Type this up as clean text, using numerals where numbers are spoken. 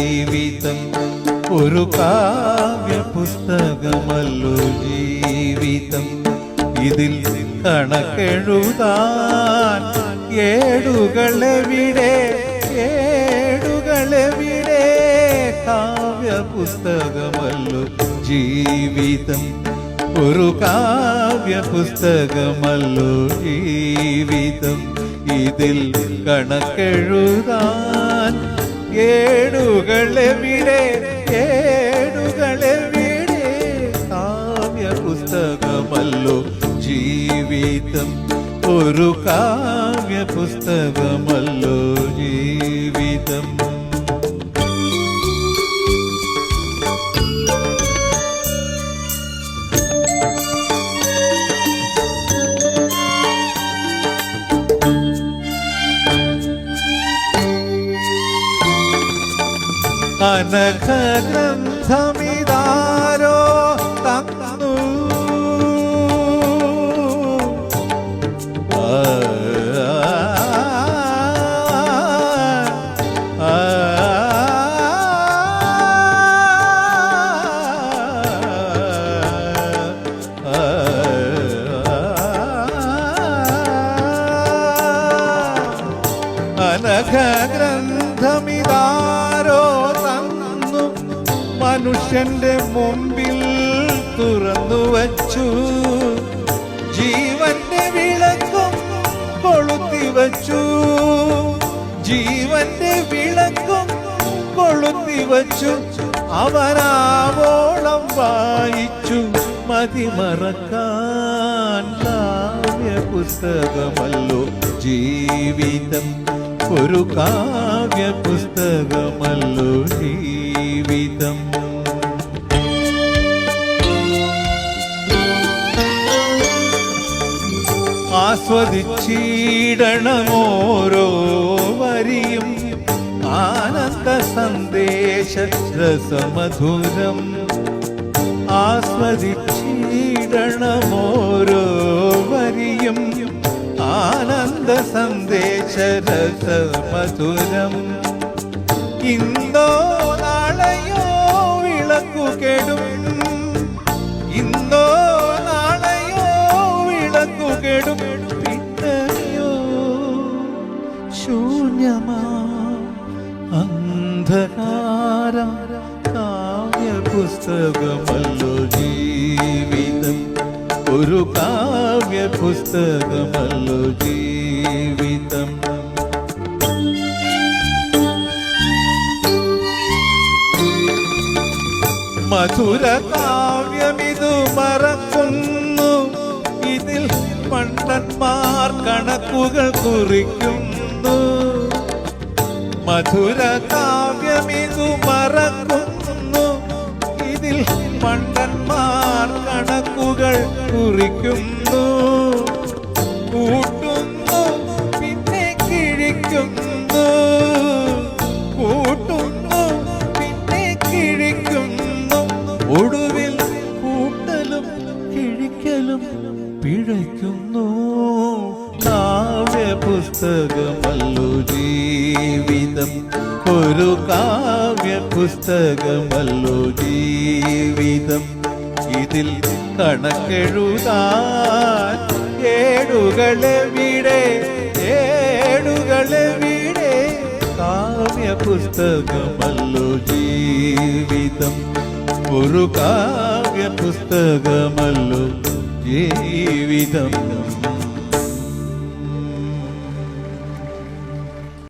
ജീവിതം ഒരു കാവ്യ പുസ്തകമല്ലോ ജീവിതം. ഇതിൽ കണക്കെഴുതാൻ ഏടുകളെവിടെ ഏടുകളെവിടെ? കാവ്യ പുസ്തകമല്ലോ ജീവിതം ഒരു കാവ്യ പുസ്തകമല്ലോ ജീവിതം. ഇതിൽ കണക്കെഴുതാൻ ഏടുകളെവിടെ ഏടുകളെവിടെ? കാവ്യ പുസ്തകമല്ലോ ജീവിതം ഒരു കാവ്യ പുസ്തകമല്ലോ ജീവിതം. അനഘഗ്രന്ഥമിതാരോ തന്നു അനഘഗ്രന്ഥമിതാരോ തന്നു മനുഷ്യന്റെ മുമ്പിൽ തുറന്നു വച്ചു. ജീവന്റെ വിളക്കും കൊളുത്തി വച്ചു. ജീവന്റെ വിളക്കും കൊളുത്തി വച്ചു. അവനാവോളം വായിച്ചു മതിമറക്കാൻ കാവ്യ പുസ്തകമല്ലോ ജീവിതം ഒരു കാവ്യ പുസ്തകമല്ലോ ജീവിതം. ആസ്വദിച്ചിടണമോരോ വരിയും ആനന്ദ സന്ദേശ രസമധുരം. ആസ്വദിച്ചിടണമോരോ വരിയും ആനന്ദ സന്ദേശ രസമധുരം. ഇന്നോ നാളെയോ വിളക്കു കെടും. ഇന്നോ നാളെയോ വിളക്കു കെടും. പിന്നെയോ ശൂന്യമാ അന്ധകാരം. കാവ്യ പുസ്തകമല്ലോ ജീവിതം ഒരു കാവ്യ പുസ്തകമല്ലോ ജീവിതം. മധുര കാവ്യമിതു മറക്കുന്നു. ഇതിൽ പണ്ഡന്മാർ കണക്കുകൾ കുറിക്കുന്നു. മധുര കാവ്യമിതു മറക്കുന്നു. ഇതിൽ പണ്ഡന്മാർ കണക്കുകൾ കുറിക്കുന്നു. കൂട്ടുന്നു പിന്നെ കിഴിക്കുന്നു. കൂട്ടുന്നു പിന്നെ കിഴിക്കുന്നു. ഒടുവിൽ കൂട്ടലും കിഴിക്കലും പിഴയ്ക്കുന്നു. കാവ്യ പുസ്തകമല്ലോ ജീവിതം ഒരു കാവ്യ പുസ്തകമല്ലോ ജീവിതം. ഇതിൽ കണക്കെഴുതാൻ ഏടുകളെവിടെ ഏടുകളെവിടെ? കാവ്യ പുസ്തകമല്ലോ ജീവിതം ഒരു കാവ്യ പുസ്തകമല്ലോ ജീവിതം.